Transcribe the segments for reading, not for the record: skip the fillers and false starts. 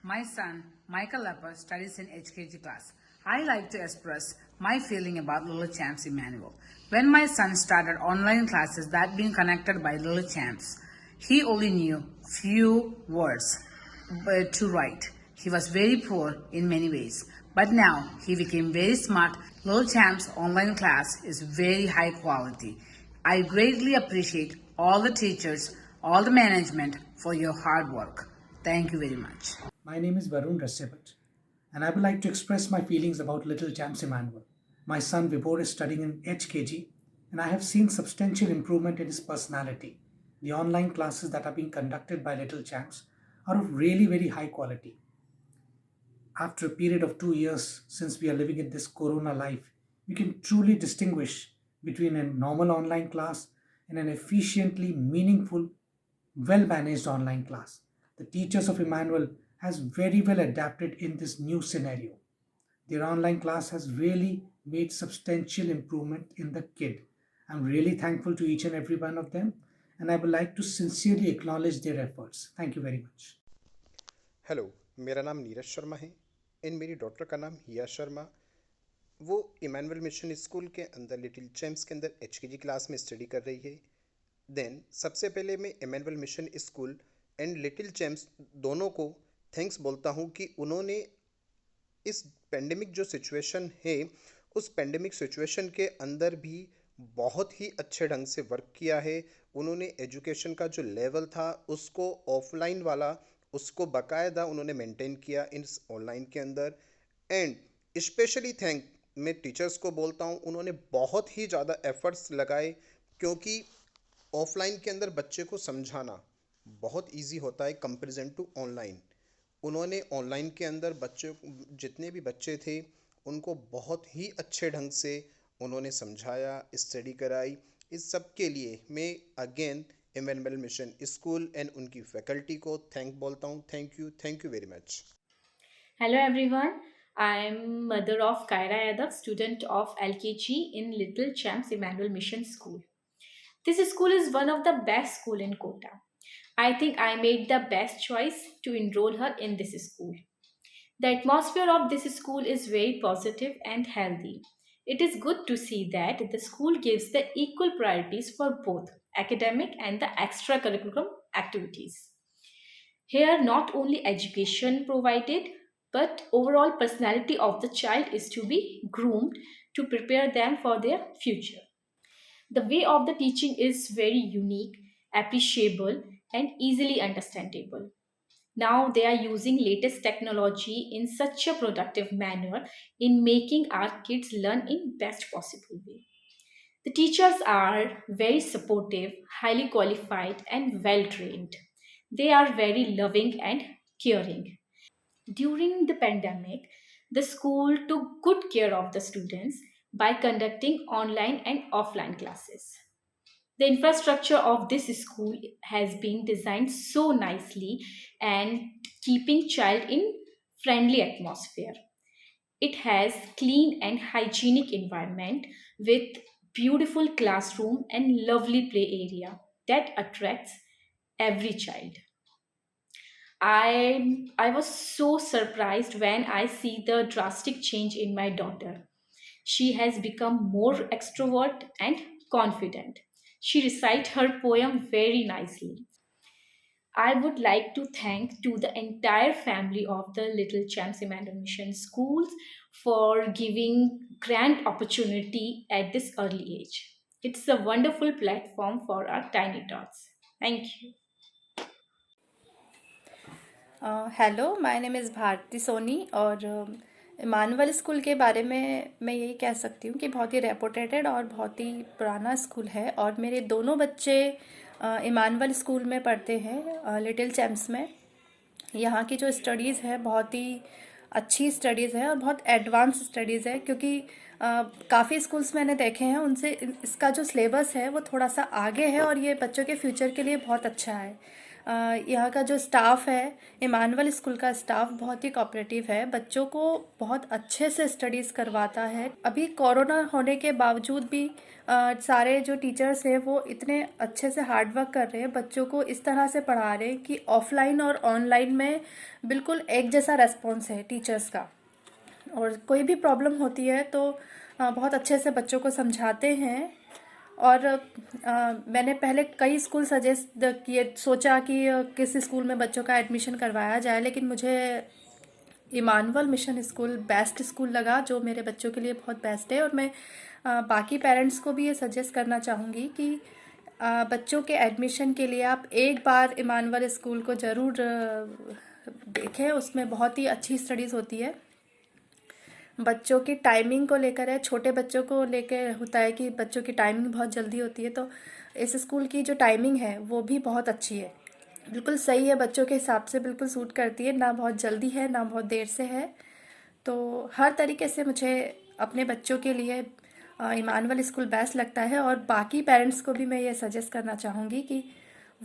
My son, Michael Lepper, studies in HKG class. I like to express my feeling about Little Champs Emmanuel. When my son started online classes that been connected by Little Champs, he only knew few words to write. He was very poor in many ways, but now he became very smart. Little Champs online class is very high quality. I greatly appreciate all the teachers, all the management for your hard work. Thank you very much. My name is Varun Rasyapat, and I would like to express my feelings about Little Champs Emmanuel. My son Vibhor is studying in HKG, and I have seen substantial improvement in his personality. The online classes that are being conducted by Little Champs are of really very high quality. After a period of 2 years since we are living in this corona life, we can truly distinguish between a normal online class and an efficiently meaningful, well managed online class. The teachers of Emmanuel has very well adapted in this new scenario. Their online class has really made substantial improvement in the kid. I'm really thankful to each and every one of them, and I would like to sincerely acknowledge their efforts. Thank you very much. Hello, मेरा नाम नीरज शर्मा है and मेरी daughter का नाम हिया शर्मा। वो Emmanuel mission school के अंदर little champs के अंदर एचकेजी क्लास में स्टडी कर रही है। देन सबसे पहले मैं Emmanuel mission school and little champs दोनों को थैंक्स बोलता हूँ कि उन्होंने इस पेंडेमिक जो सिचुएशन है उस पेंडेमिक सिचुएशन के अंदर भी बहुत ही अच्छे ढंग से वर्क किया है। उन्होंने एजुकेशन का जो लेवल था उसको ऑफलाइन वाला उसको बाकायदा उन्होंने मेंटेन किया इस ऑनलाइन के अंदर। एंड स्पेशली थैंक मैं टीचर्स को बोलता हूँ, उन्होंने बहुत ही ज़्यादा एफर्ट्स लगाए क्योंकि ऑफलाइन के अंदर बच्चे को समझाना बहुत इजी होता है कंपैरिजन टू ऑनलाइन। उन्होंने ऑनलाइन के अंदर बच्चे जितने भी बच्चे थे उनको बहुत ही अच्छे ढंग से उन्होंने समझाया, स्टडी कराई। इस सब के लिए मैं again Emmanuel mission school and उनकी फैकल्टी को थैंक बोलता हूँ। Thank you very much. Hello everyone, I am mother of Kyra Yadak, student of LKG in Little Champs Emmanuel Mission School. This school is one of the best school in Kota. I think I made the best choice to enroll her in this school. The atmosphere of this school is very positive and healthy. It is good to see that the school gives the equal priorities for both academic and the extracurricular activities. Here, not only education provided, but overall personality of the child is to be groomed to prepare them for their future. The way of the teaching is very unique, appreciable, and easily understandable. Now they are using latest technology in such a productive manner in making our kids learn in best possible way. The teachers are very supportive, highly qualified, and well trained. They are very loving and caring. During the pandemic, the school took good care of the students by conducting online and offline classes. The infrastructure of this school has been designed so nicely and keeping child in friendly atmosphere. It has clean and hygienic environment with beautiful classroom and lovely play area that attracts every child. I was so surprised when I see the drastic change in my daughter. She has become more extrovert and confident. She recites her poem very nicely. I would like to thank to the entire family of the Little Champs Emmanuel Mission Schools for giving grand opportunity at this early age. It's a wonderful platform for our tiny tots. Thank you. Hello, my name is Bharti Soni और Emmanuel school के बारे में मैं यही कह सकती हूँ कि बहुत ही रेपुटेटेड और बहुत ही पुराना स्कूल है और मेरे दोनों बच्चे इमानुअल स्कूल में पढ़ते हैं लिटिल चैम्प्स में। यहाँ की जो स्टडीज़ है बहुत ही अच्छी स्टडीज़ है और बहुत एडवांस स्टडीज़ है क्योंकि काफ़ी स्कूल्स मैंने देखे हैं उनसे इसका जो सिलेबस है वो थोड़ा सा आगे है और ये बच्चों के फ्यूचर के लिए बहुत अच्छा है। यहाँ का जो स्टाफ है, इमानुअल स्कूल का स्टाफ बहुत ही कोऑपरेटिव है, बच्चों को बहुत अच्छे से स्टडीज़ करवाता है। अभी कोरोना होने के बावजूद भी सारे जो टीचर्स हैं वो इतने अच्छे से हार्ड वर्क कर रहे हैं, बच्चों को इस तरह से पढ़ा रहे हैं कि ऑफलाइन और ऑनलाइन में बिल्कुल एक जैसा रेस्पॉन्स है टीचर्स का। और कोई भी प्रॉब्लम होती है तो बहुत अच्छे से बच्चों को समझाते हैं। और मैंने पहले कई स्कूल सजेस्ट किए, सोचा कि किस स्कूल में बच्चों का एडमिशन करवाया जाए, लेकिन मुझे Emmanuel mission school best school लगा, जो मेरे बच्चों के लिए बहुत बेस्ट है। और मैं बाकी पेरेंट्स को भी ये सजेस्ट करना चाहूँगी कि बच्चों के एडमिशन के लिए आप एक बार इमानुअल स्कूल को ज़रूर देखें, उसमें बहुत ही अच्छी स्टडीज़ होती है। बच्चों की टाइमिंग को लेकर है, छोटे बच्चों को लेकर होता है कि बच्चों की टाइमिंग बहुत जल्दी होती है, तो इस स्कूल की जो टाइमिंग है वो भी बहुत अच्छी है, बिल्कुल सही है, बच्चों के हिसाब से बिल्कुल सूट करती है, ना बहुत जल्दी है ना बहुत देर से है। तो हर तरीके से मुझे अपने बच्चों के लिए इमानुअल स्कूल बेस्ट लगता है। और बाकी पेरेंट्स को भी मैं ये सजेस्ट करना चाहूँगी कि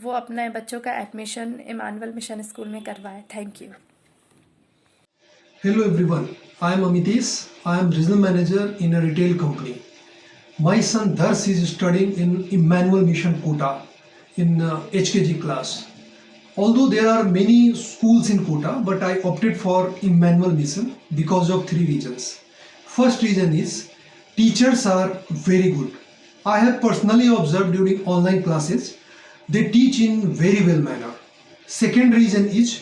वो अपने बच्चों का एडमिशन इमानुअल मिशन स्कूल में करवाएं। Thank you. Hello everyone, I am Amitesh. I am regional manager in a retail company. My son Dars is studying in Emmanuel Mission Kota in HKG class. Although there are many schools in Kota, but I opted for Emmanuel Mission because of 3 reasons. First reason is teachers are very good. I have personally observed during online classes, they teach in very well manner. Second reason is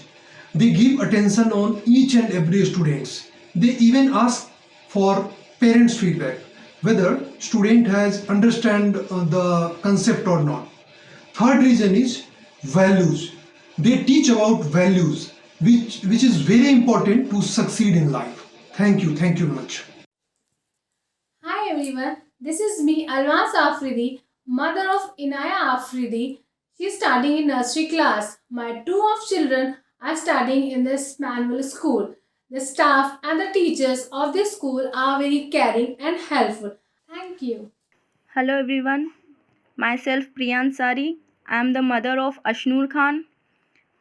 they give attention on each and every students. They even ask for parents feedback whether student has understand the concept or not. Third reason is values. They teach about values which is very important to succeed in life. Thank you very much. Hi everyone, this is me Almas Afridi, mother of Inaya Afridi. She is studying in nursery class. My 2 of children are studying in this manual school. The staff and the teachers of this school are very caring and helpful. Thank you. Hello everyone, myself Priyan Sari. I am the mother of Ashnur Khan.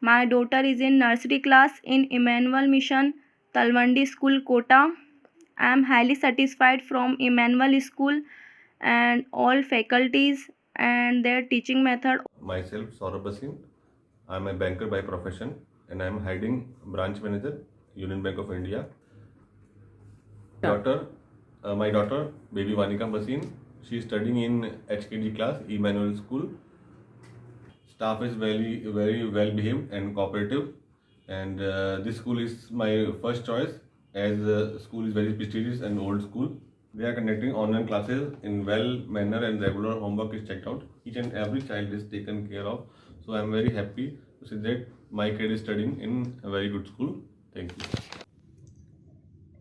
My daughter is in nursery class in Emmanuel Mission Talwandi School, Kota. I am highly satisfied from Emmanuel School and all faculties and their teaching method. Myself Saurabh Basin. I am a banker by profession and I am hiding branch manager, Union Bank of India. My daughter, baby Vanika Basin, she is studying in HKG class, Emmanuel School. Staff is very well behaved and cooperative, and this school is my first choice as the school is very prestigious and old school. They are conducting online classes in well manner and regular homework is checked out. Each and every child is taken care of. So I am very happy to see that my kid is studying in a very good school. Thank you.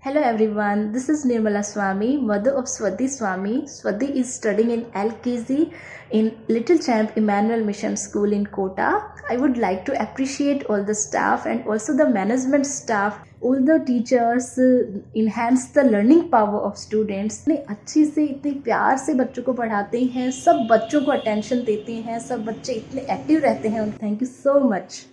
Hello everyone, this is Nirmala Swami, mother of Swadhi Swami. Swadhi is studying in LKG in Little Champ Emmanuel Mission School in Kota. I would like to appreciate all the staff and also the management staff. All the teachers enhance the learning power of students. इतने अच्छे से इतने प्यार से बच्चों को पढ़ाते हैं, सब बच्चों को अटेंशन देते हैं, सब बच्चे इतने एक्टिव रहते हैं. Thank you so much.